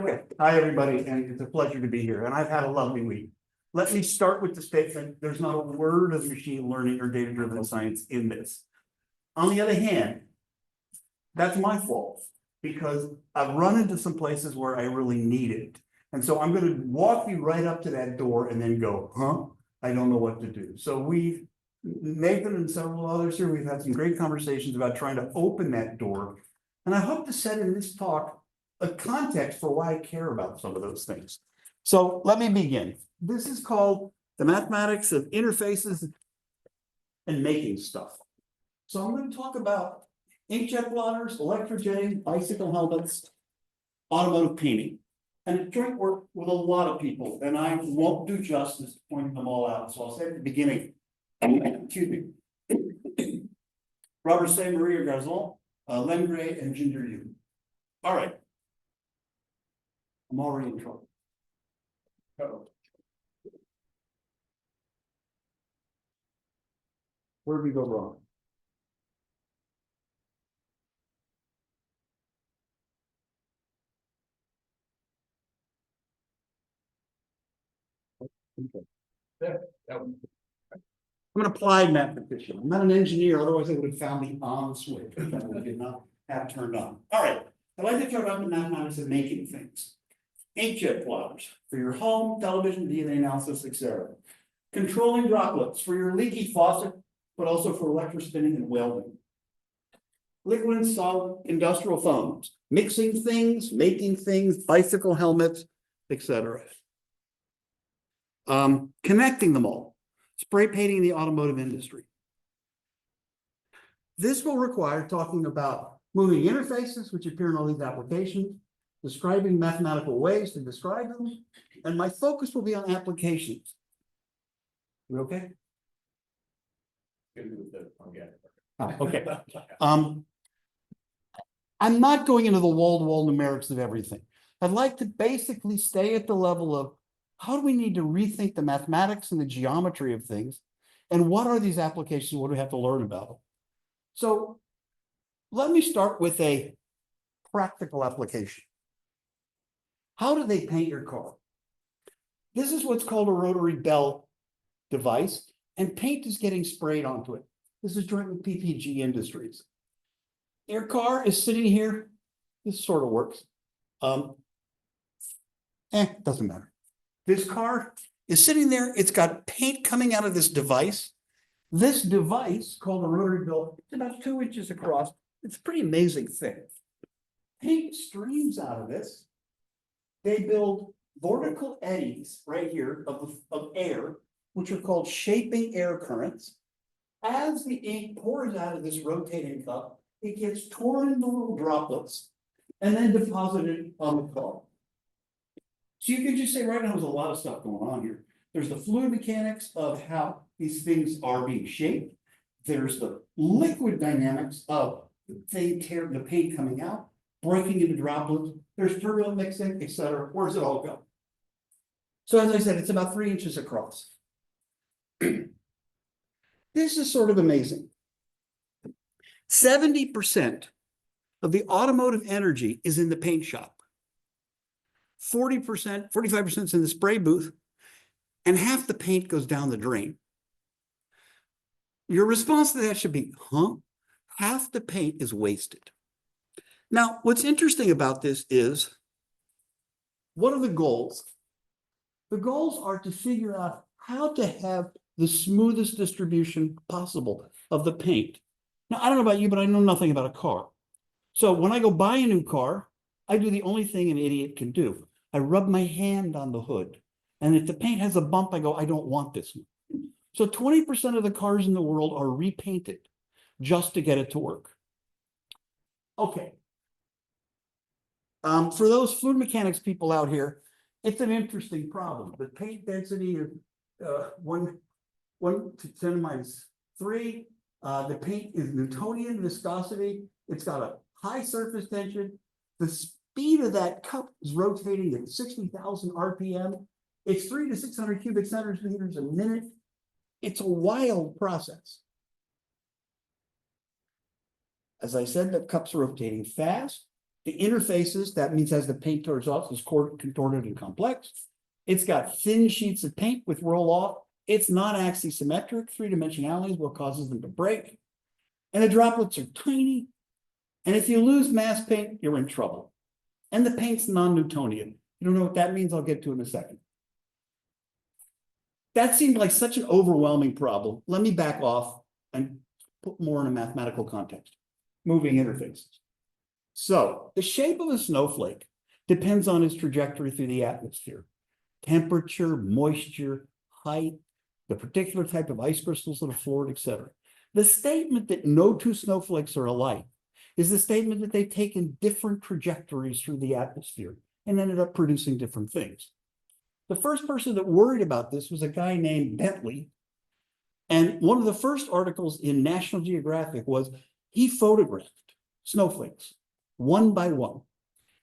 Okay, hi, everybody, and it's a pleasure to be here, and I've had a lovely week. Let me start with the statement, there's not a word of machine learning or data-driven science in this. On the other hand, that's my fault, because I've run into some places where I really need it. And so I'm gonna walk you right up to that door and then go, huh? I don't know what to do. So Nathan and several others here, we've had some great conversations about trying to open that door. And I hope to set in this talk a context for why I care about some of those things. So let me begin. This is called the mathematics of interfaces and making stuff. So I'm going to talk about inkjet blotters, electrojetting, bicycle helmets, automotive painting, and it's joint work with a lot of people, and I won't do justice to pointing them all out. So I'll say at the beginning, excuse me, Robert Say, Maria Garzon, Len Gray, and Ginger Yu. All right. I'm already in trouble. Uh-oh. Where did we go wrong? Okay. There, I'm an applied mathematician. I'm not an engineer, otherwise I would have found the on switch, which I did not have turned on. All right, I'd like to talk about the mathematics of making things. Inkjet plotters for your home, television, DNA analysis, etc. Controlling droplets for your leaky faucet, but also for electrospinning and welding. Liquid and solid industrial foams, mixing things, making things, bicycle helmets, etc. Connecting them all, spray painting the automotive industry. This will require talking about moving interfaces, which appear in all these applications, describing mathematical ways to describe them, and my focus will be on applications. We okay? Okay. I'm not going into the wall-to-wall numerics of everything. I'd like to basically stay at the level of how do we need to rethink the mathematics and the geometry of things, and what are these applications? What do we have to learn about them? So let me start with a practical application. How do they paint your car? This is what's called a rotary bell device, and paint is getting sprayed onto it. This is joint with PPG Industries. Your car is sitting here. This sort of works. Doesn't matter. This car is sitting there. It's got paint coming out of this device. This device, called a rotary bell, it's about 2 inches across. It's a pretty amazing thing. Paint streams out of this. They build vertical eddies right here of air, which are called shaping air currents. As the ink pours out of this rotating cup, it gets torn into little droplets and then deposited on the car. So you can just say right now there's a lot of stuff going on here. There's the fluid mechanics of how these things are being shaped. There's the liquid dynamics of the paint coming out, breaking into droplets. There's turbulent mixing, etc. Where does it all go? So as I said, it's about 3 inches across. This is sort of amazing. 70% of the automotive energy is in the paint shop. 40%, 45% is in the spray booth, and half the paint goes down the drain. Your response to that should be, huh? Half the paint is wasted. Now, what's interesting about this is, what are the goals? The goals are to figure out how to have the smoothest distribution possible of the paint. Now, I don't know about you, but I know nothing about a car. So when I go buy a new car, I do the only thing an idiot can do. I rub my hand on the hood. And if the paint has a bump, I go, I don't want this one. So 20% of the cars in the world are repainted just to get it to work. Okay. For those fluid mechanics people out here, it's an interesting problem. The paint density is 1 to 10 minus 3. The paint is Newtonian viscosity. It's got a high surface tension. The speed of that cup is rotating at 60,000 RPM. It's 300 to 600 cubic centimeters a minute. It's a wild process. As I said, the cup's rotating fast. The interfaces, that means as the paint tears off, is contorted and complex. It's got thin sheets of paint with roll off. It's not axisymmetric. Three-dimensionality is what causes them to break. And the droplets are tiny. And if you lose mass paint, you're in trouble. And the paint's non-Newtonian. You don't know what that means? I'll get to in a second. That seemed like such an overwhelming problem. Let me back off and put more in a mathematical context. Moving interfaces. So the shape of a snowflake depends on its trajectory through the atmosphere. Temperature, moisture, height, the particular type of ice crystals that are floored, etc. The statement that no two snowflakes are alike is the statement that they've taken different trajectories through the atmosphere and ended up producing different things. The first person that worried about this was a guy named Bentley. And one of the first articles in National Geographic was he photographed snowflakes one by one.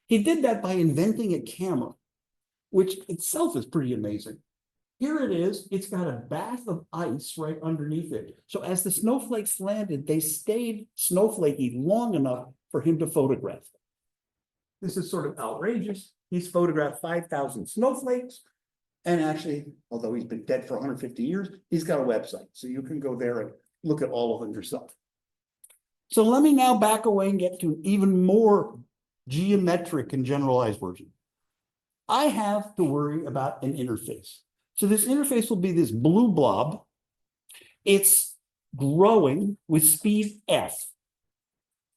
He did that by inventing a camera, which itself is pretty amazing. Here it is. It's got a bath of ice right underneath it. So as the snowflakes landed, they stayed snowflakey long enough for him to photograph them. This is sort of outrageous. He's photographed 5,000 snowflakes. And actually, although he's been dead for 150 years, he's got a website. So you can go there and look at all of them yourself. So let me now back away and get to an even more geometric and generalized version. I have to worry about an interface. So this interface will be this blue blob. It's growing with speed f.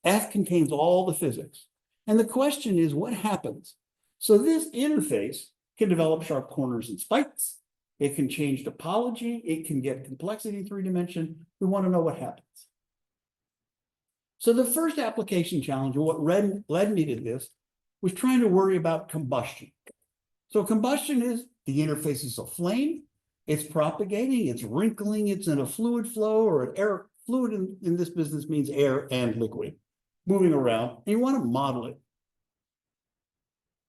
F contains all the physics. And the question is, what happens? So this interface can develop sharp corners and spikes. It can change topology. It can get complexity in 3-dimension. We want to know what happens. So the first application challenge, or what led me to this, was trying to worry about combustion. So combustion is the interface is a flame, it's propagating, it's wrinkling, it's in a fluid flow, or an air fluid in this business means air and liquid moving around, and you want to model it.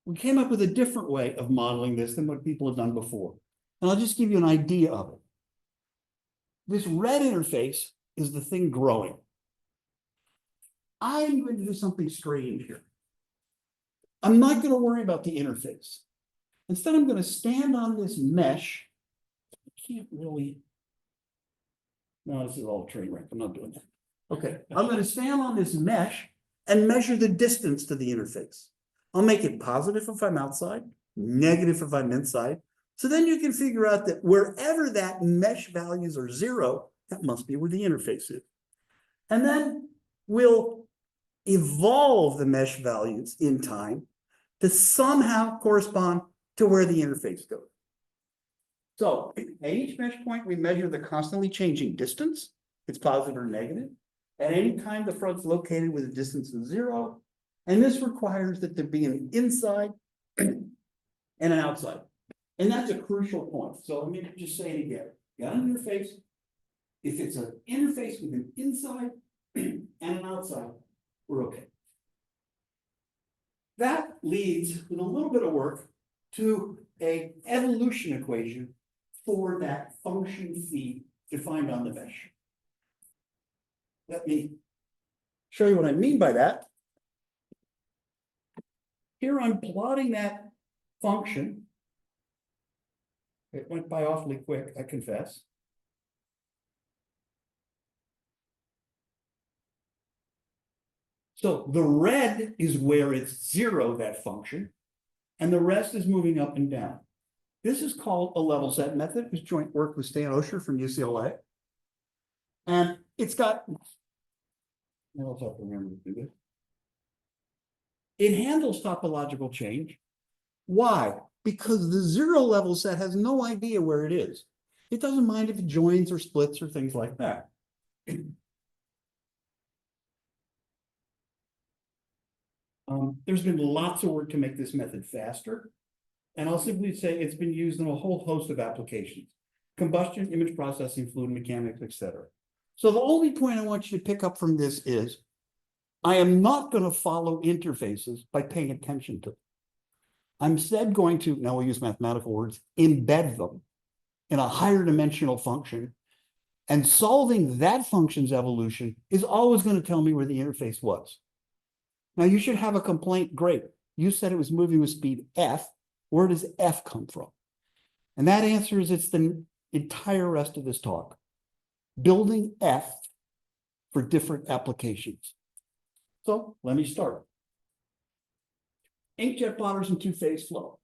We came up with a different way of modeling this than what people have done before. And I'll just give you an idea of it. This red interface is the thing growing. I'm going to do something strange here. I'm not going to worry about the interface. Instead, I'm going to stand on this mesh. I can't really. No, this is all a train wreck. I'm not doing that. Okay, I'm going to stand on this mesh and measure the distance to the interface. I'll make it positive if I'm outside, negative if I'm inside. So then you can figure out that wherever that mesh values are 0, that must be where the interface is. And then we'll evolve the mesh values in time to somehow correspond to where the interface goes. So at each mesh point, we measure the constantly changing distance. It's positive or negative. At any time, the front's located with a distance of 0. And this requires that there be an inside and an outside. And that's a crucial point. So let me just say it again. Got an interface. If it's an interface with an inside and an outside, we're okay. That leads, with a little bit of work, to an evolution equation for that function phi defined on the mesh. Let me show you what I mean by that. Here I'm plotting that function. It went by awfully quick, I confess. So the red is where it's 0, that function, and the rest is moving up and down. This is called a level set method. It's joint work with Stan Osher from UCLA. And it's got, I'll have to remember to do this. It handles topological change. Why? Because the 0 level set has no idea where it is. It doesn't mind if it joins or splits or things like that. There's been lots of work to make this method faster. And I'll simply say it's been used in a whole host of applications: combustion, image processing, fluid mechanics, etc. So the only point I want you to pick up from this is I am not going to follow interfaces by paying attention to them. I'm instead going to, now we'll use mathematical words, embed them in a higher dimensional function. And solving that function's evolution is always going to tell me where the interface was. Now you should have a complaint. Great. You said it was moving with speed F. Where does F come from? And that answer is it's the entire rest of this talk. Building F for different applications. So let me start. Inkjet plotters and two-phase flow.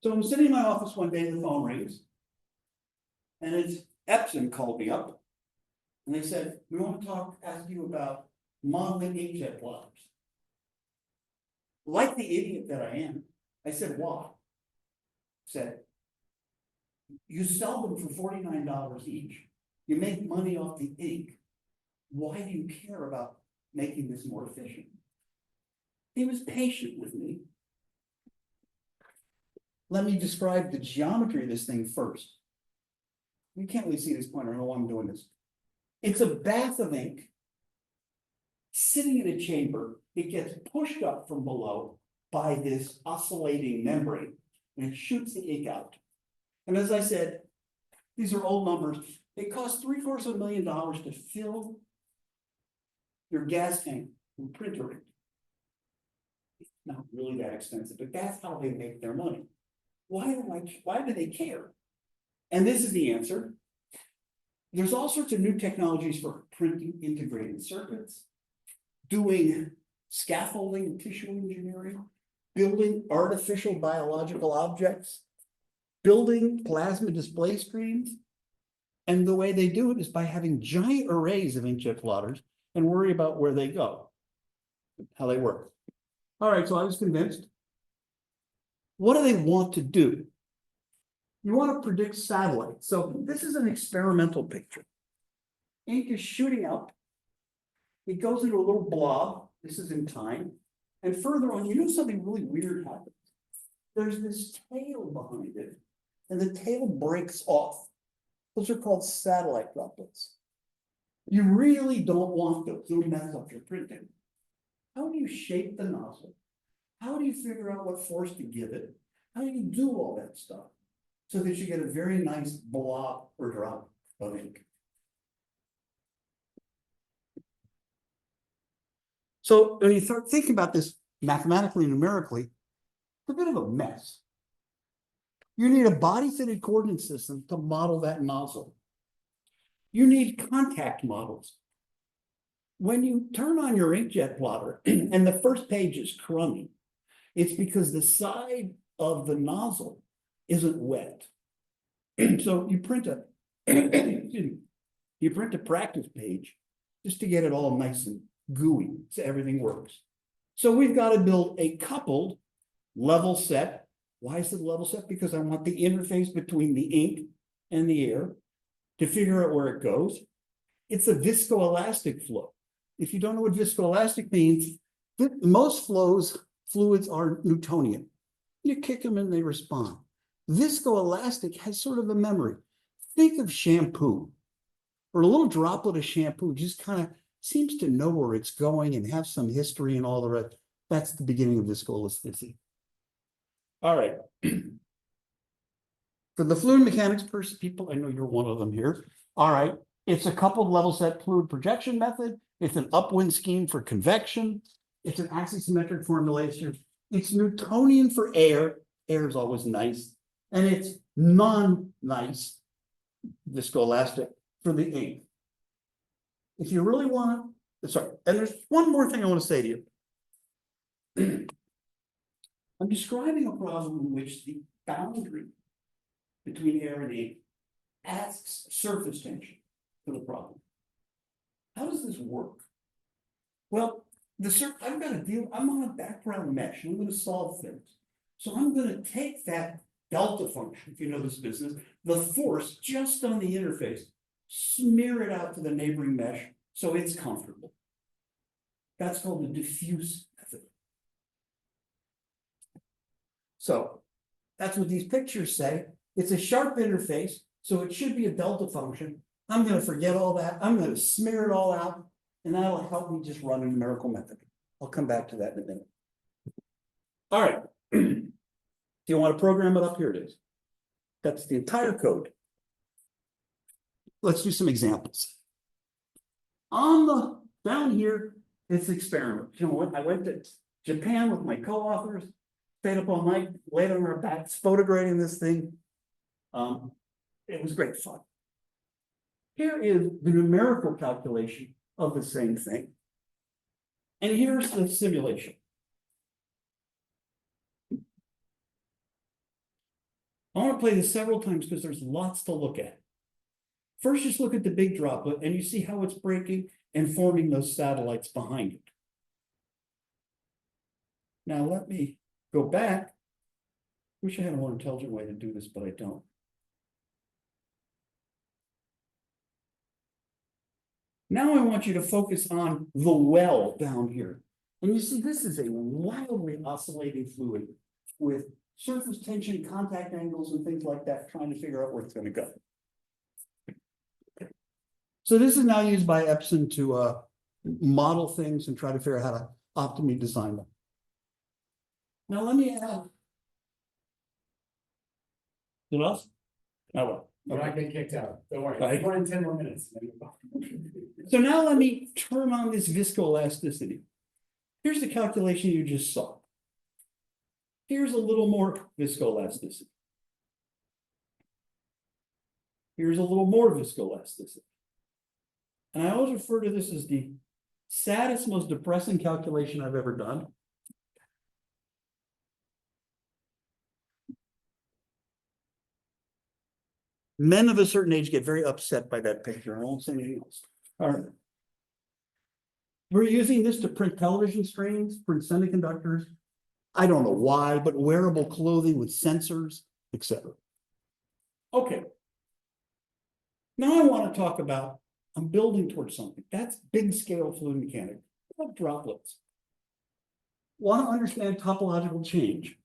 So I'm sitting in my office one day, the phone rings, and it's Epson called me up, and they said, we want to ask you about modeling inkjet plotters. Like the idiot that I am, I said, why? Said, you sell them for $49 each. You make money off the ink. Why do you care about making this more efficient? He was patient with me. Let me describe the geometry of this thing first. You can't really see this pointer. I don't know why I'm doing this. It's a bath of ink sitting in a chamber. It gets pushed up from below by this oscillating membrane, and it shoots the ink out. And as I said, these are old numbers. It costs $750,000 to fill your gas tank with printer ink. It's not really that expensive, but that's how they make their money. Why do they care? And this is the answer. There's all sorts of new technologies for printing integrated circuits, doing scaffolding and tissue engineering, building artificial biological objects, building plasma display screens. And the way they do it is by having giant arrays of inkjet plotters and worry about where they go, how they work. All right, so I was convinced. What do they want to do? You want to predict satellites. So this is an experimental picture. Ink is shooting up. It goes into a little blob. This is in time. And further on, you know something really weird happens. There's this tail behind it, and the tail breaks off. Those are called satellite droplets. You really don't want those. They'll mess up your printing. How do you shape the nozzle? How do you figure out what force to give it? How do you do all that stuff so that you get a very nice blob or drop of ink? So when you start thinking about this mathematically and numerically, it's a bit of a mess. You need a body-fitted coordinate system to model that nozzle. You need contact models. When you turn on your inkjet plotter and the first page is crummy, it's because the side of the nozzle isn't wet. So you print a practice page just to get it all nice and gooey so everything works. So we've got to build a coupled level set. Why is it level set? Because I want the interface between the ink and the air to figure out where it goes. It's a viscoelastic flow. If you don't know what viscoelastic means, most fluids are Newtonian. You kick them and they respond. Viscoelastic has sort of a memory. Think of shampoo, or a little droplet of shampoo just kind of seems to know where it's going and have some history and all the rest. That's the beginning of viscoelasticity. All right. For the fluid mechanics people, I know you're one of them here. All right. It's a coupled level set fluid projection method. It's an upwind scheme for convection. It's an axisymmetric formulation. It's Newtonian for air. Air is always nice. And it's non-nice, viscoelastic, for the ink. If you really want to, sorry, and there's one more thing I want to say to you. I'm describing a problem in which the boundary between air and ink asks surface tension for the problem. How does this work? Well, I've got to deal, I'm on a background mesh, and I'm going to solve things. So I'm going to take that delta function, if you know this business, the force just on the interface, smear it out to the neighboring mesh so it's comfortable. That's called the diffuse method. So that's what these pictures say. It's a sharp interface, so it should be a delta function. I'm going to forget all that. I'm going to smear it all out, and that'll help me just run a numerical method. I'll come back to that in a minute. All right. Do you want to program it up? Here it is. That's the entire code. Let's do some examples. On the, down here, it's experiment. You know what, I went to Japan with my co-authors, stayed up all night, laid on our backs, photographing this thing. It was great fun. Here is the numerical calculation of the same thing. And here's the simulation. I want to play this several times because there's lots to look at. First, just look at the big droplet and you see how it's breaking and forming those satellites behind it. Now let me go back. Wish I had a more intelligent way to do this, but I don't. Now I want you to focus on the well down here. And you see, this is a wildly oscillating fluid with surface tension, contact angles, and things like that, trying to figure out where it's going to go. So this is now used by Epson to model things and try to figure out how to optimally design them. Now let me add. What else? Oh, well. You're not getting kicked out. Don't worry. Right. More than 10 more minutes. So now let me turn on this viscoelasticity. Here's the calculation you just saw. Here's a little more viscoelasticity. Here's a little more viscoelasticity. And I always refer to this as the saddest, most depressing calculation I've ever done. Men of a certain age get very upset by that picture. I won't say anything else. All right. We're using this to print television screens, print semiconductors. I don't know why, but wearable clothing with sensors, etc. Okay. Now I want to talk about, I'm building towards something. That's big scale fluid mechanics. What about droplets? Want to understand topological change?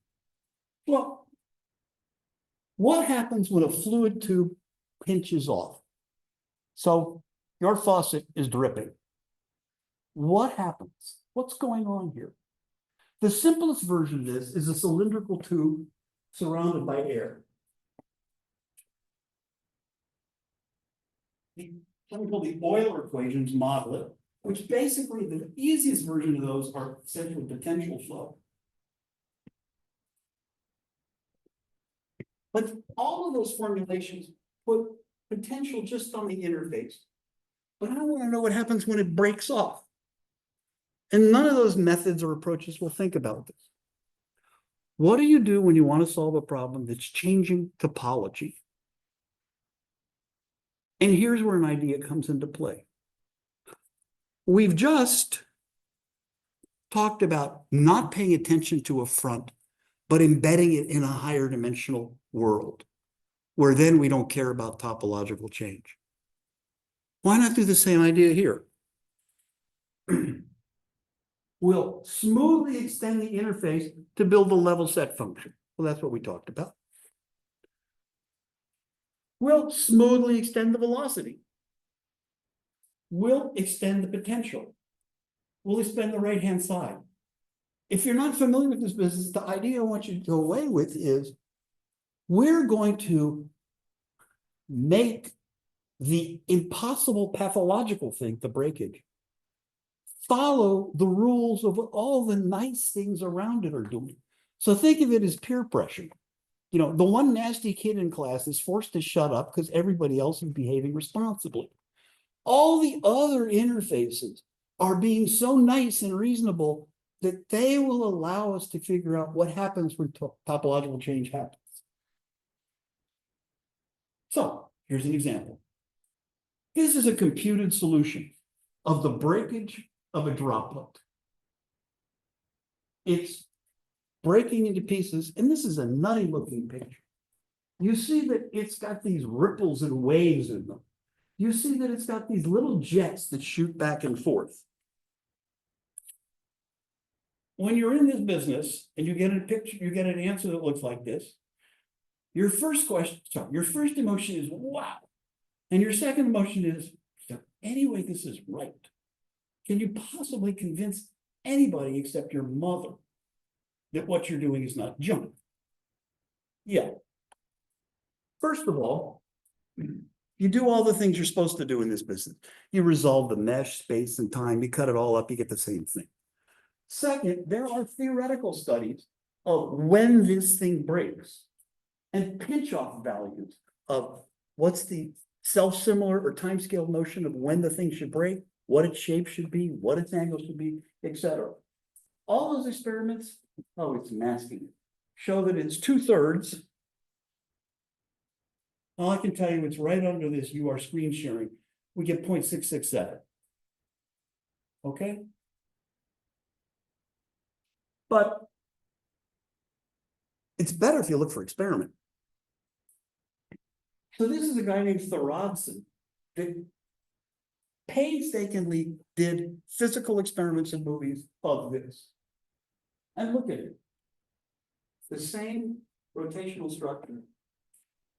Well, what happens when a fluid tube pinches off? So your faucet is dripping. What happens? What's going on here? The simplest version of this is a cylindrical tube surrounded by air. Something called the Euler equations model it, which basically the easiest version of those are essentially potential flow. But all of those formulations put potential just on the interface. But I want to know what happens when it breaks off. And none of those methods or approaches will think about this. What do you do when you want to solve a problem that's changing topology? And here's where an idea comes into play. We've just talked about not paying attention to a front, but embedding it in a higher dimensional world, where then we don't care about topological change. Why not do the same idea here? We'll smoothly extend the interface to build the level set function. Well, that's what we talked about. We'll smoothly extend the velocity. We'll extend the potential. We'll expand the right-hand side. If you're not familiar with this business, the idea I want you to go away with is we're going to make the impossible pathological thing, the breakage, follow the rules of what all the nice things around it are doing. So think of it as peer pressure. You know, the one nasty kid in class is forced to shut up because everybody else is behaving responsibly. All the other interfaces are being so nice and reasonable that they will allow us to figure out what happens when topological change happens. So here's an example. This is a computed solution of the breakage of a droplet. It's breaking into pieces, and this is a nutty looking picture. You see that it's got these ripples and waves in them. You see that it's got these little jets that shoot back and forth. When you're in this business and you get a picture, you get an answer that looks like this, your first emotion is wow. And your second emotion is there any way this is right? Can you possibly convince anybody except your mother that what you're doing is not junk? Yeah. First of all, You do all the things you're supposed to do in this business. You resolve the mesh, space, and time, you cut it all up, you get the same thing. Second, there are theoretical studies of when this thing breaks. And pinch off values of what's the self-similar or timescale notion of when the thing should break, what its shape should be, what its angle should be, etc. All those experiments, oh, it's masking, show that it's 2/3. All I can tell you, it's right under this, you are screen sharing, we get 0.667. Okay? But it's better if you look for experiment. So this is a guy named Thorodson that painstakingly did physical experiments in movies of this. And look at it. The same rotational structure,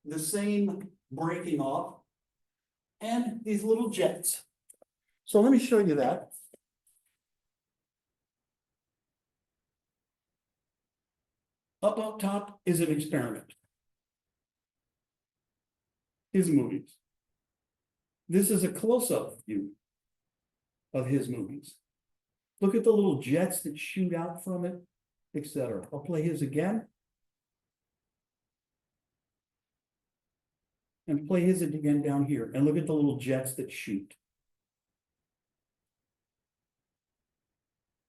the same breaking off, and these little jets. So let me show you that. Up top is an experiment. His movies. This is a close-up view of his movies. Look at the little jets that shoot out from it, etc. I'll play his again. And play his again down here, and look at the little jets that shoot.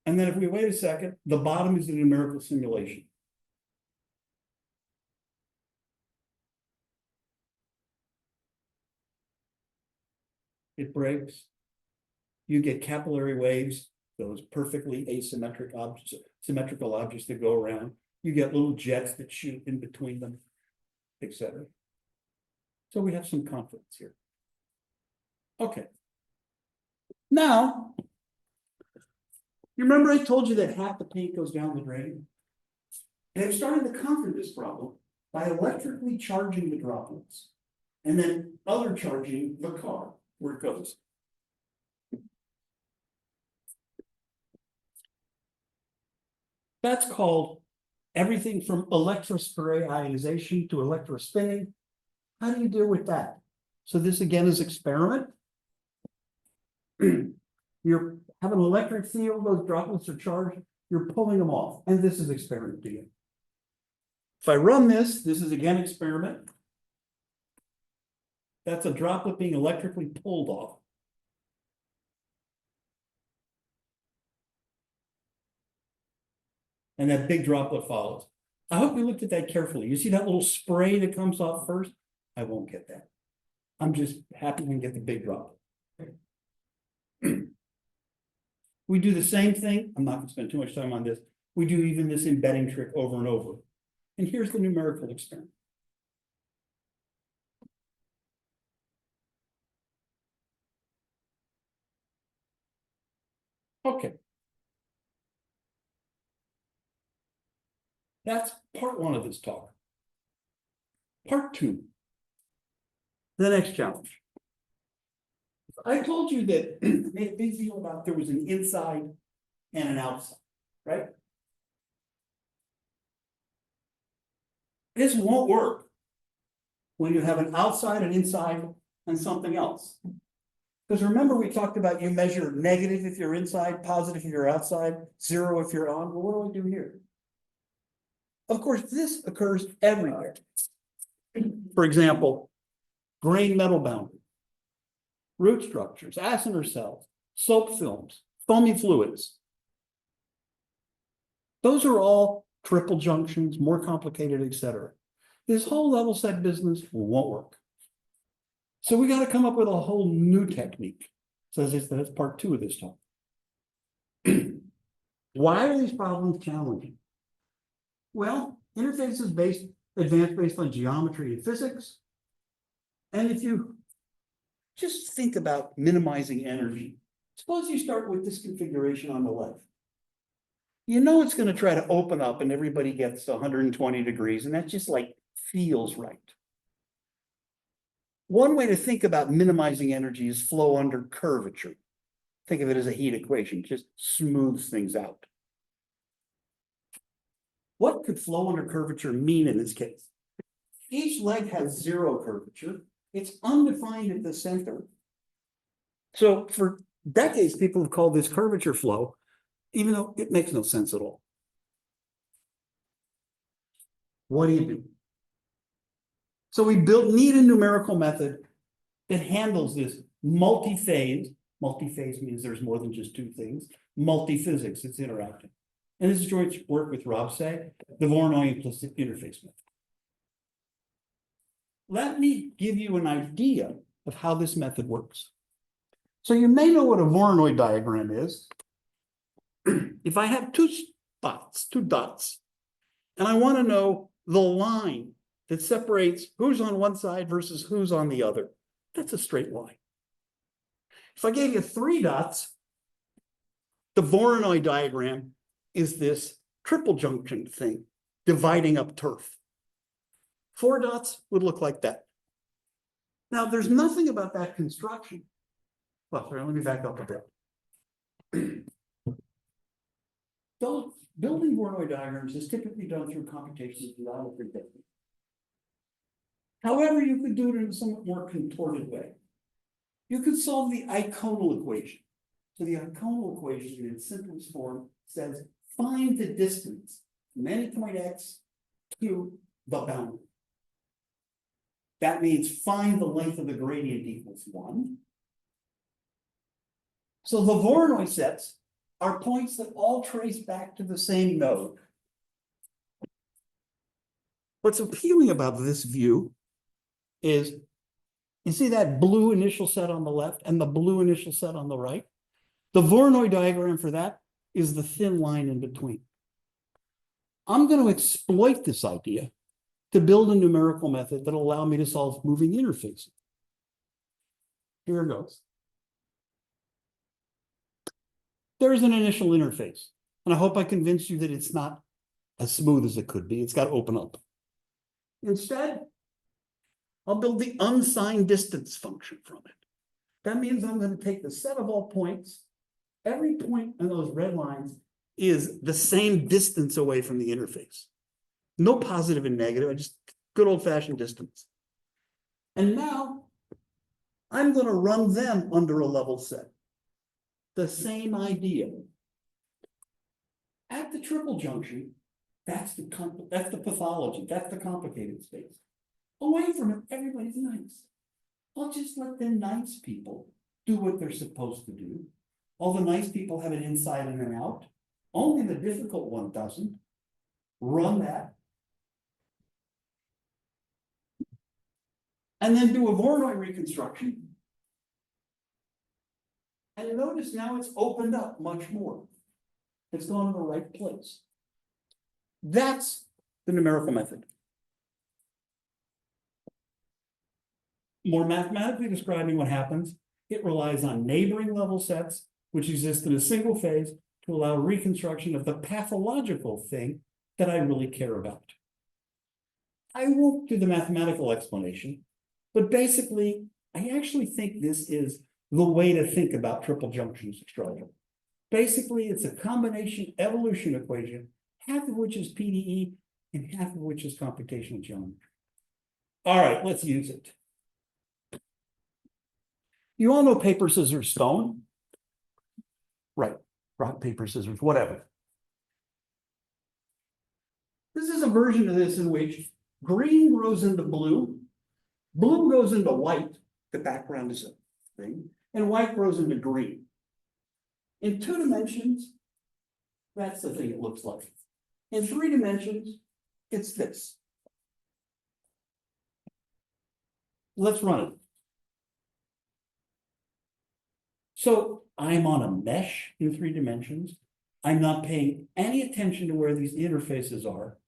And then if we wait a second, the bottom is the numerical simulation. It breaks. You get capillary waves, those perfectly asymmetric objects, symmetrical objects that go around. You get little jets that shoot in between them, etc. So we have some confidence here. Okay. Now, you remember I told you that half the paint goes down the drain? They've started to conquer this problem by electrically charging the droplets and then other charging the car where it goes. That's called everything from electrospray ionization to electrospinning. How do you deal with that? So this again is experiment. You have an electric field, those droplets are charged, you're pulling them off, and this is experiment again. If I run this is again experiment. That's a droplet being electrically pulled off. And that big droplet follows. I hope you looked at that carefully. You see that little spray that comes off first? I won't get that. I'm just happy we can get the big droplet. We do the same thing. I'm not going to spend too much time on this. We do even this embedding trick over and over. And here's the numerical experiment. Okay. That's part one of this talk. Part two. The next challenge. I told you that I made a big deal about there was an inside and an outside, right? This won't work when you have an outside, an inside, and something else. Because remember we talked about you measure negative if you're inside, positive if you're outside, 0 if you're on. Well, what do we do here? Of course, this occurs everywhere. For example, grain metal boundary, root structures, acinar cells, soap films, foamy fluids. Those are all triple junctions, more complicated, etc. This whole level set business won't work. So we got to come up with a whole new technique. So that's part two of this talk. Why are these problems challenging? Well, interfaces advanced based on geometry and physics. And if you just think about minimizing energy, suppose you start with this configuration on the left. You know it's going to try to open up and everybody gets 120 degrees, and that just like feels right. One way to think about minimizing energy is flow under curvature. Think of it as a heat equation, just smooths things out. What could flow under curvature mean in this case? Each leg has 0 curvature, It's undefined at the center. So for decades, people have called this curvature flow, even though it makes no sense at all. What do you do? So we need a numerical method that handles this multi-phase. Multi-phase means there's more than just two things. Multi-physics, it's interacting. And this is joint work with Rob Say, the Voronoi implicit interface method. Let me give you an idea of how this method works. So you may know what a Voronoi diagram is. If I have two dots, and I want to know the line that separates who's on one side versus who's on the other, that's a straight line. If I gave you 3 dots, the Voronoi diagram is this triple junction thing, dividing up turf. 4 dots would look like that. Now, there's nothing about that construction. Well, sorry, let me back up a bit. Building Voronoi diagrams is typically done through computations with algebraic technique. However, you could do it in a somewhat more contorted way. You could solve the iconal equation. So the iconal equation in its simplest form says find the distance from any point x to the boundary. That means find the length of the gradient equals 1. So the Voronoi sets are points that all trace back to the same node. What's appealing about this view is, you see that blue initial set on the left and the blue initial set on the right? The Voronoi diagram for that is the thin line in between. I'm going to exploit this idea to build a numerical method that'll allow me to solve moving interfaces. Here it goes. There's an initial interface, and I hope I convinced you that it's not as smooth as it could be. It's got to open up. Instead, I'll build the unsigned distance function from it. That means I'm going to take the set of all points. Every point in those red lines is the same distance away from the interface. No positive and negative, I just good old-fashioned distance. And now I'm going to run them under a level set. The same idea. At the triple junction, that's the pathology, that's the complicated space. Away from it, everybody's nice. I'll just let the nice people do what they're supposed to do. All the nice people have an inside and an out. Only the difficult one doesn't. Run that. And then do a Voronoi reconstruction. And notice now it's opened up much more. It's gone to the right place. That's the numerical method. More mathematically describing what happens, it relies on neighboring level sets, which exist in a single phase to allow reconstruction of the pathological thing that I really care about. I won't do the mathematical explanation, but basically, I actually think this is the way to think about triple junction structure. Basically, it's a combination evolution equation, half of which is PDE and half of which is computational geometry. All right, let's use it. You all know paper, scissors, stone? Right, rock, paper, scissors, whatever. This is a version of this in which green grows into blue, blue goes into white, the background is a thing, and white grows into green. In 2 dimensions, that's the thing it looks like. In 3 dimensions, it's this. Let's run it. So I'm on a mesh in 3 dimensions. I'm not paying any attention to where these interfaces are,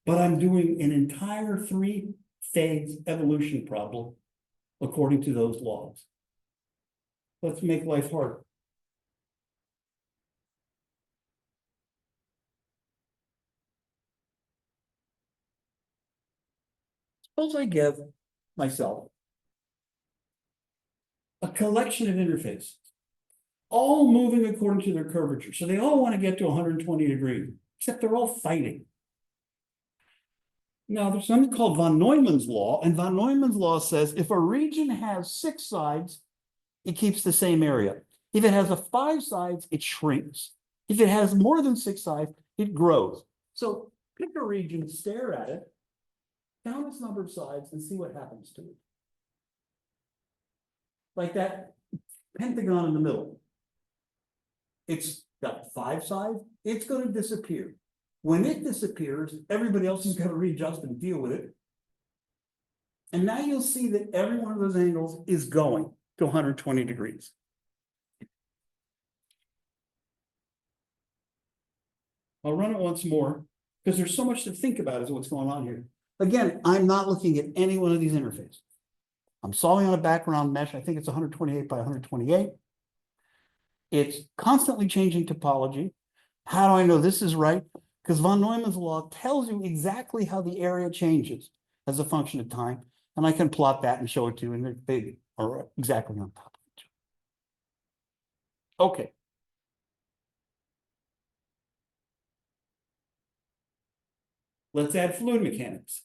but I'm doing an entire 3-phase evolution problem according to those laws. Let's make life harder. Suppose I give myself a collection of interfaces, all moving according to their curvature. So they all want to get to 120 degrees, except they're all fighting. Now, there's something called von Neumann's law, and von Neumann's law says if a region has 6 sides, it keeps the same area. If it has 5 sides, it shrinks. If it has more than 6 sides, it grows. So pick a region, stare at it, count its number of sides, and see what happens to it. Like that pentagon in the middle. It's got 5 sides, it's going to disappear. When it disappears, everybody else is going to readjust and deal with it. And now you'll see that every one of those angles is going to 120 degrees. I'll run it once more because there's so much to think about as what's going on here. Again, I'm not looking at any one of these interfaces. I'm solving on a background mesh. I think it's 128 by 128. It's constantly changing topology. How do I know this is right? Because von Neumann's law tells you exactly how the area changes as a function of time. And I can plot that and show it to you, and they are exactly on top of each other. Okay. Let's add fluid mechanics.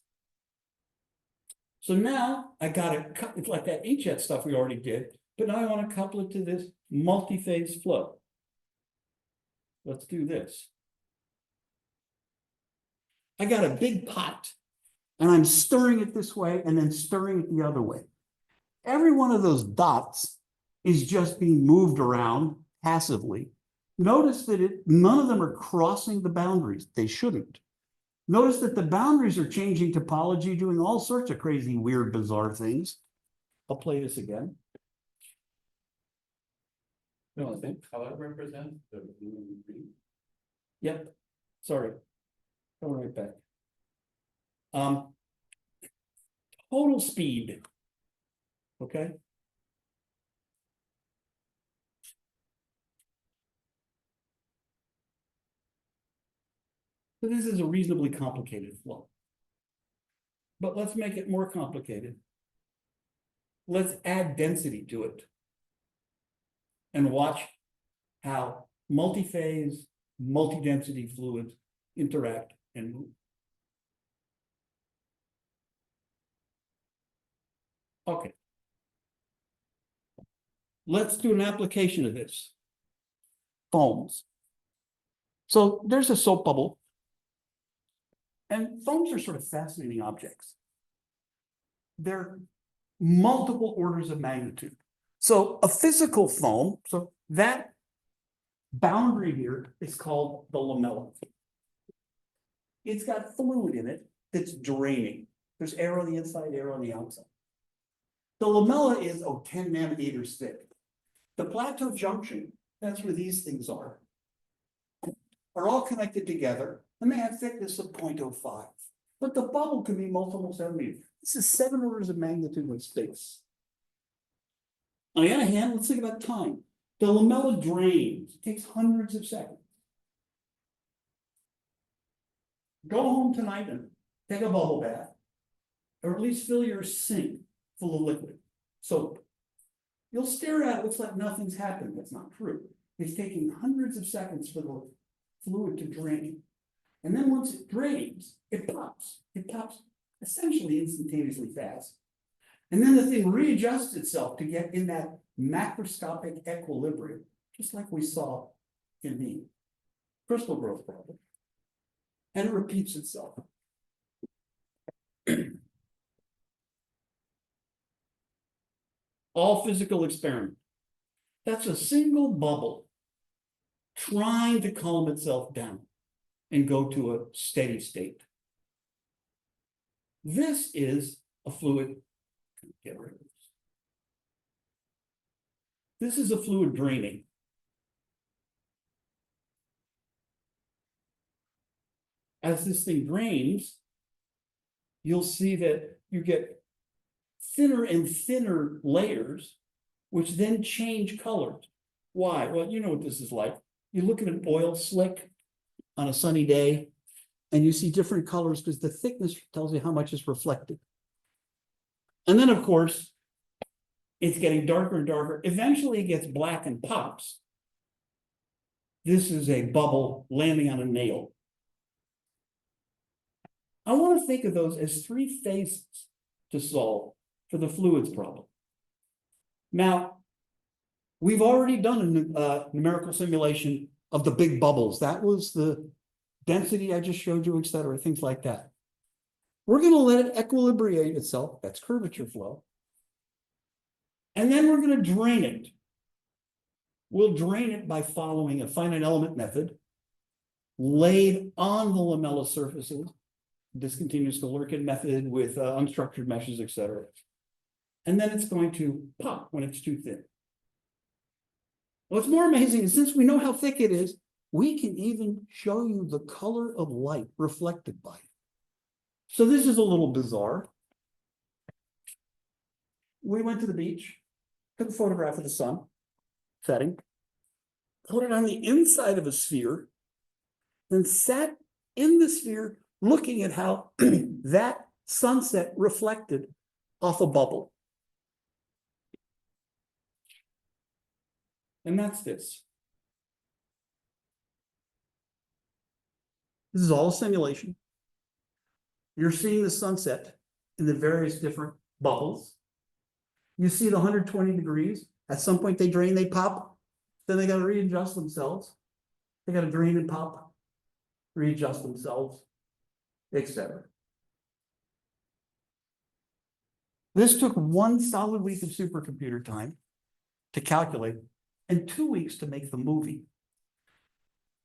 So now I got to cut it like that inkjet stuff we already did, but now I want to couple it to this multi-phase flow. Let's do this. I got a big pot and I'm stirring it this way and then stirring it the other way. Every one of those dots is just being moved around passively. Notice that none of them are crossing the boundaries. They shouldn't. Notice that the boundaries are changing topology, doing all sorts of crazy, weird, bizarre things. I'll play this again. No, I think color represents the blue and green. Yep. Sorry. Going right back. Total speed. Okay. So this is a reasonably complicated flow. But let's make it more complicated. Let's add density to it. And watch how multi-phase, multi-density fluids interact and move. Okay. Let's do an application of this. Foams. So there's a soap bubble. And foams are sort of fascinating objects. They're multiple orders of magnitude. So a physical foam, so that boundary here is called the lamella. It's got fluid in it that's draining. There's air on the inside, air on the outside. The lamella is 10 nanometers thick. The plateau junction, that's where these things are all connected together, and they have thickness of 0.05. But the bubble can be multiple centimeters. This is 7 orders of magnitude in space. On the other hand, let's think about time. The lamella drains. It takes hundreds of seconds. Go home tonight and take a bubble bath, or at least fill your sink full of liquid soap. You'll stare at it, looks like nothing's happened. That's not true. It's taking hundreds of seconds for the fluid to drain. And then once it drains, it pops. It pops essentially instantaneously fast. And then the thing readjusts itself to get in that macroscopic equilibrium, just like we saw in the crystal growth problem. And it repeats itself. All physical experiment. That's a single bubble trying to calm itself down and go to a steady state. This is a fluid. Get rid of this. This is a fluid draining. As this thing drains, you'll see that you get thinner and thinner layers, which then change colors. Why? Well, you know what this is like. You look at an oil slick on a sunny day, and you see different colors because the thickness tells you how much is reflected. And then, of course, it's getting darker and darker. Eventually, it gets black and pops. This is a bubble landing on a nail. I want to think of those as three phases to solve for the fluids problem. Now, we've already done a numerical simulation of the big bubbles. That was the density I just showed you, et cetera, things like that. We're going to let it equilibrate itself. That's curvature flow. And then we're going to drain it. We'll drain it by following a finite element method laid on the lamella surfaces, discontinuous Galerkin method with unstructured meshes, et cetera. And then it's going to pop when it's too thin. What's more amazing is since we know how thick it is, we can even show you the color of light reflected by it. So this is a little bizarre. We went to the beach, took a photograph of the sun setting, put it on the inside of a sphere, and sat in the sphere looking at how that sunset reflected off a bubble. And that's this. This is all a simulation. You're seeing the sunset in the various different bubbles. You see the 120 degrees. At some point they drain, they pop. Then they got to readjust themselves. They got to drain and pop, readjust themselves, etc. This took 1 solid week of supercomputer time to calculate and 2 weeks to make the movie,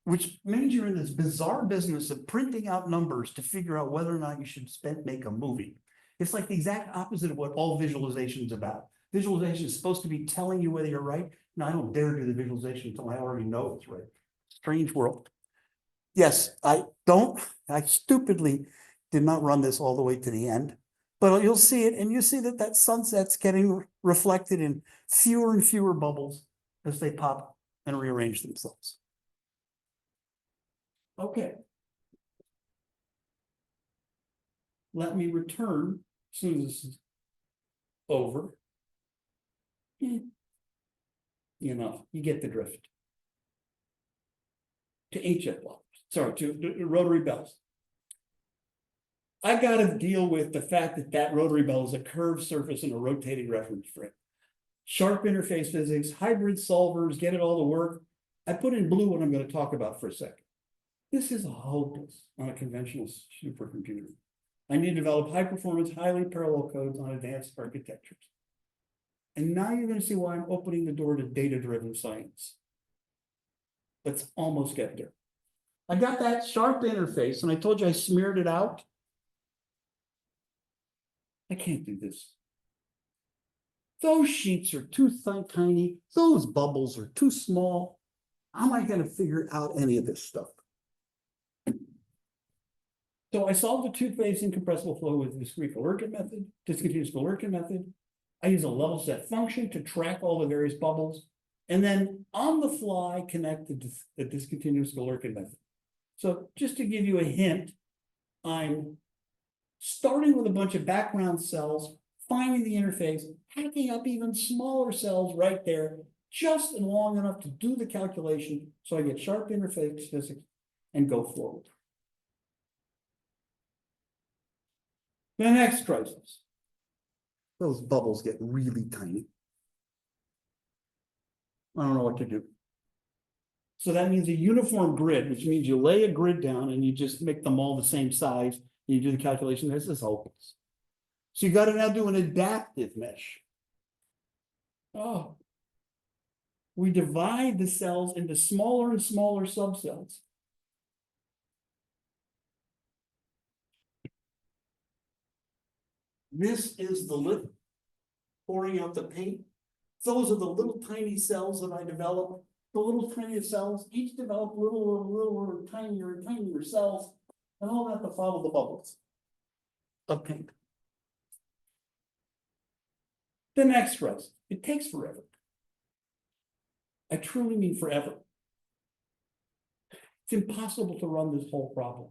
which means you're in this bizarre business of printing out numbers to figure out whether or not you should make a movie. It's like the exact opposite of what all visualization is about. Visualization is supposed to be telling you whether you're right. No, I don't dare do the visualization until I already know it's right. Strange world. Yes, I stupidly did not run this all the way to the end, but you'll see it, and you see that that sunset's getting reflected in fewer and fewer bubbles as they pop and rearrange themselves. Okay. Let me return as soon as this is over. You know, you get the drift. To inkjet blockers, sorry, to rotary bells. I got to deal with the fact that that rotary bell is a curved surface in a rotating reference frame. Sharp interface physics, hybrid solvers, get it all to work. I put in blue what I'm going to talk about for a second. This is hopeless on a conventional supercomputer. I need to develop high performance, highly parallel codes on advanced architectures. And now you're going to see why I'm opening the door to data-driven science. Let's almost get there. I got that sharp interface, and I told you I smeared it out. I can't do this. Those sheets are too tiny. Those bubbles are too small. How am I going to figure out any of this stuff? So I solved the two-phase incompressible flow with the discrete Galerkin method, discontinuous Galerkin method. I use a level set function to track all the various bubbles, and then on the fly connect the discontinuous Galerkin method. So just to give you a hint, I'm starting with a bunch of background cells, finding the interface, hacking up even smaller cells right there, just long enough to do the calculation so I get sharp interface physics and go forward. The next crisis. Those bubbles get really tiny. I don't know what to do. So that means a uniform grid, which means you lay a grid down and you just make them all the same size. And you do the calculation. This is hopeless. So you got to now do an adaptive mesh. Oh. We divide the cells into smaller and smaller subcells. This is the lid pouring out the paint. Those are the little tiny cells that I develop. The little tiny cells each develop little tinier and tinier cells, and all that to follow the bubbles of paint. The next crisis. It takes forever. I truly mean forever. It's impossible to run this whole problem.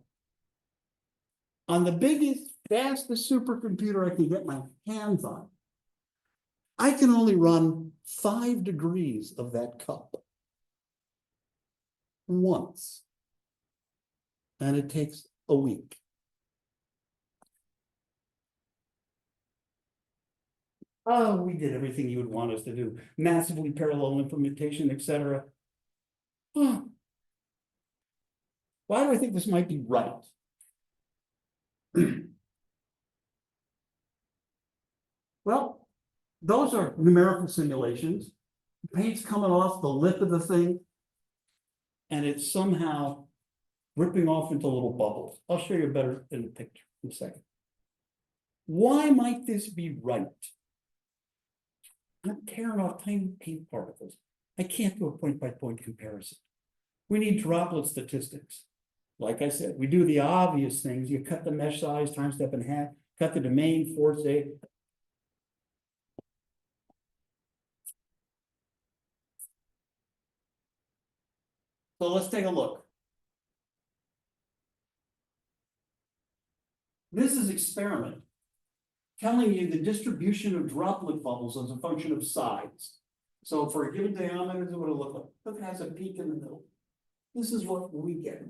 On the biggest, fastest supercomputer I can get my hands on, I can only run 5 degrees of that cup once. And it takes a week. Oh, we did everything you would want us to do, massively parallel implementation, etc. Huh. Why do I think this might be right? Well, those are numerical simulations. Paint's coming off the lip of the thing. And it's somehow ripping off into little bubbles. I'll show you better in the picture in a second. Why might this be right? I'm tearing off tiny paint particles. I can't do a point-by-point comparison. We need droplet statistics. Like I said, we do the obvious things. You cut the mesh size, time step in half, cut the domain, force A. So let's take a look. This is experiment telling you the distribution of droplet bubbles as a function of size. So for a given diameter, this is what it look like. Look, it has a peak in the middle. This is what we get.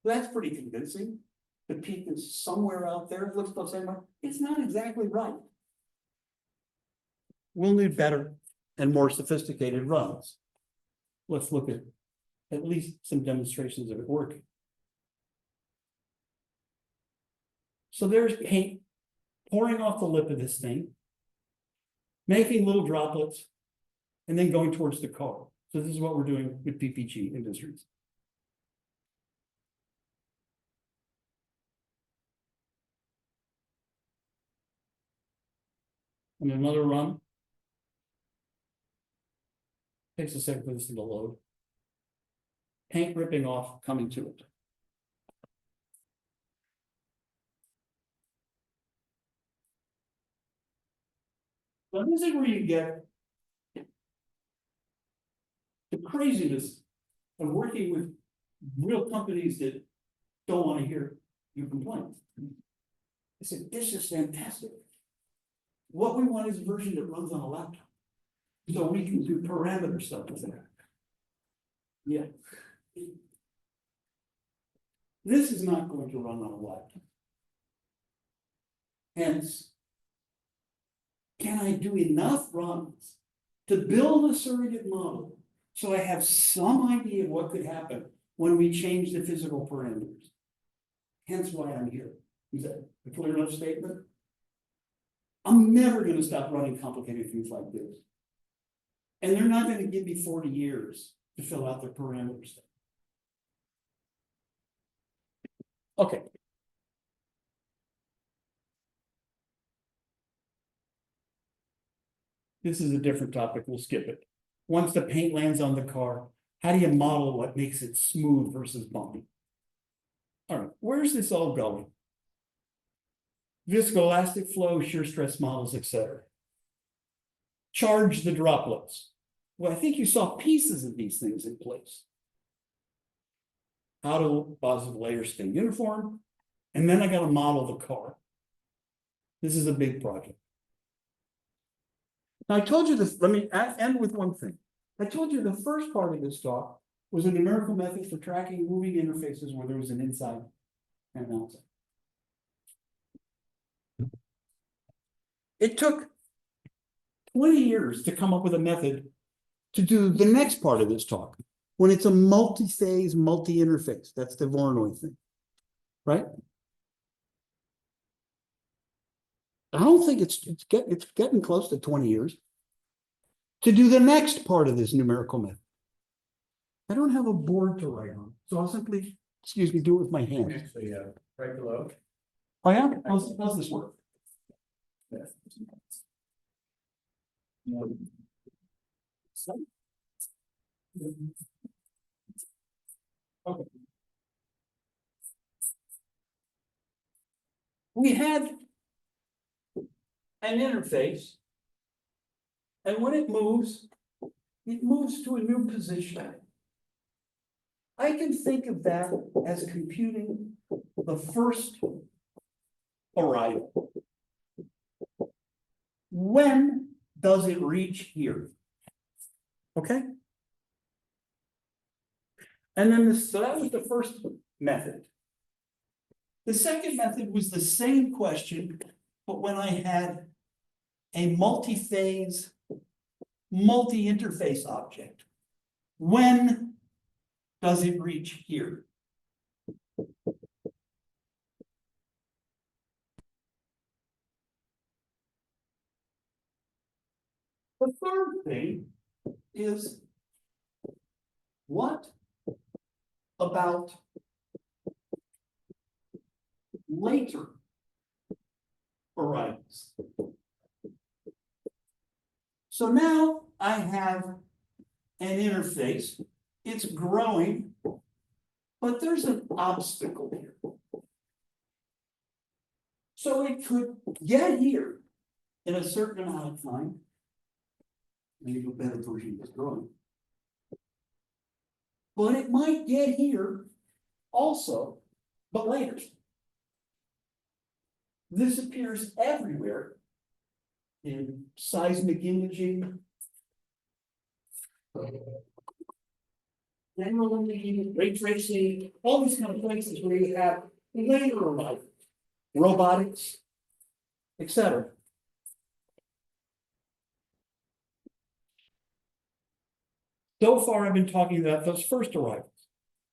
That's pretty convincing. The peak is somewhere out there. It looks the same way. It's not exactly right. We'll need better and more sophisticated runs. Let's look at least some demonstrations of it working. So there's paint pouring off the lip of this thing, making little droplets, and then going towards the car. So this is what we're doing with PPG Industries. And another run. Takes a second for this thing to load. Paint ripping off, coming to it. So this is where you get the craziness of working with real companies that don't want to hear your complaints. I said, this is fantastic. What we want is a version that runs on a laptop. So we can do parameter stuff with that. Yeah. This is not going to run on a laptop. Hence, can I do enough runs to build a surrogate model so I have some idea of what could happen when we change the physical parameters? Hence why I'm here. Is that a clear enough statement? I'm never going to stop running complicated things like this. And they're not going to give me 40 years to fill out their parameters. Okay. This is a different topic. We'll skip it. Once the paint lands on the car, how do you model what makes it smooth versus bumpy? All right, where's this all going? Viscoelastic flow, shear stress models, etc. Charge the droplets. Well, I think you saw pieces of these things in place. How do positive layers stay uniform? And then I got to model the car. This is a big project. Now I told you this, let me end with one thing. I told you the first part of this talk was a numerical method for tracking moving interfaces where there was an inside and an outside. It took 20 years to come up with a method to do the next part of this talk, when it's a multi-phase, multi-interface. That's the Voronoi thing, right? I don't think it's getting close to 20 years to do the next part of this numerical method. I don't have a board to write on, so I'll simply, excuse me, do it with my hands. Actually, right below. Oh yeah, how's this work? Okay. We had an interface, and when it moves to a new position. I can think of that as computing the first arrival. When does it reach here? Okay. And then so that was the first method. The second method was the same question, but when I had a multi-phase, multi-interface object, when does it reach here? The third thing is, what about later arrivals? So now I have an interface, it's growing, but there's an obstacle here. So it could get here in a certain amount of time. Maybe a better version is growing. But it might get here also, but later. This appears everywhere in seismic imaging, general imaging, ray tracing, all these kind of places where you have later arrival, robotics, etc. So far, I've been talking about those first arrivals.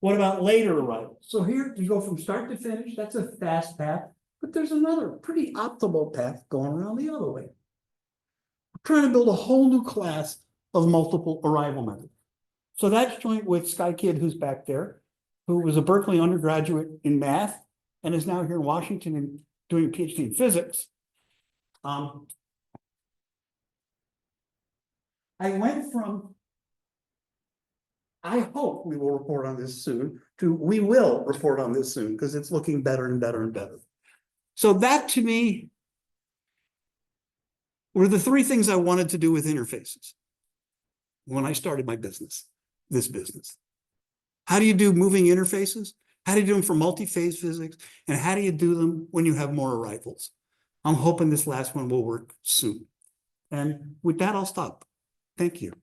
What about later arrivals? So here, you go from start to finish, that's a fast path, but there's another pretty optimal path going around the other way. We're trying to build a whole new class of multiple arrival methods. So that's joint with Sky Kid, who's back there, who was a Berkeley undergraduate in math and is now here in Washington and doing a PhD in physics. I went from, I hope we will report on this soon, to we will report on this soon, because it's looking better and better and better. So that, to me, were the three things I wanted to do with interfaces when I started my business, this business. How do you do moving interfaces? How do you do them for multi-phase physics? And how do you do them when you have more arrivals? I'm hoping this last one will work soon. And with that, I'll stop. Thank you.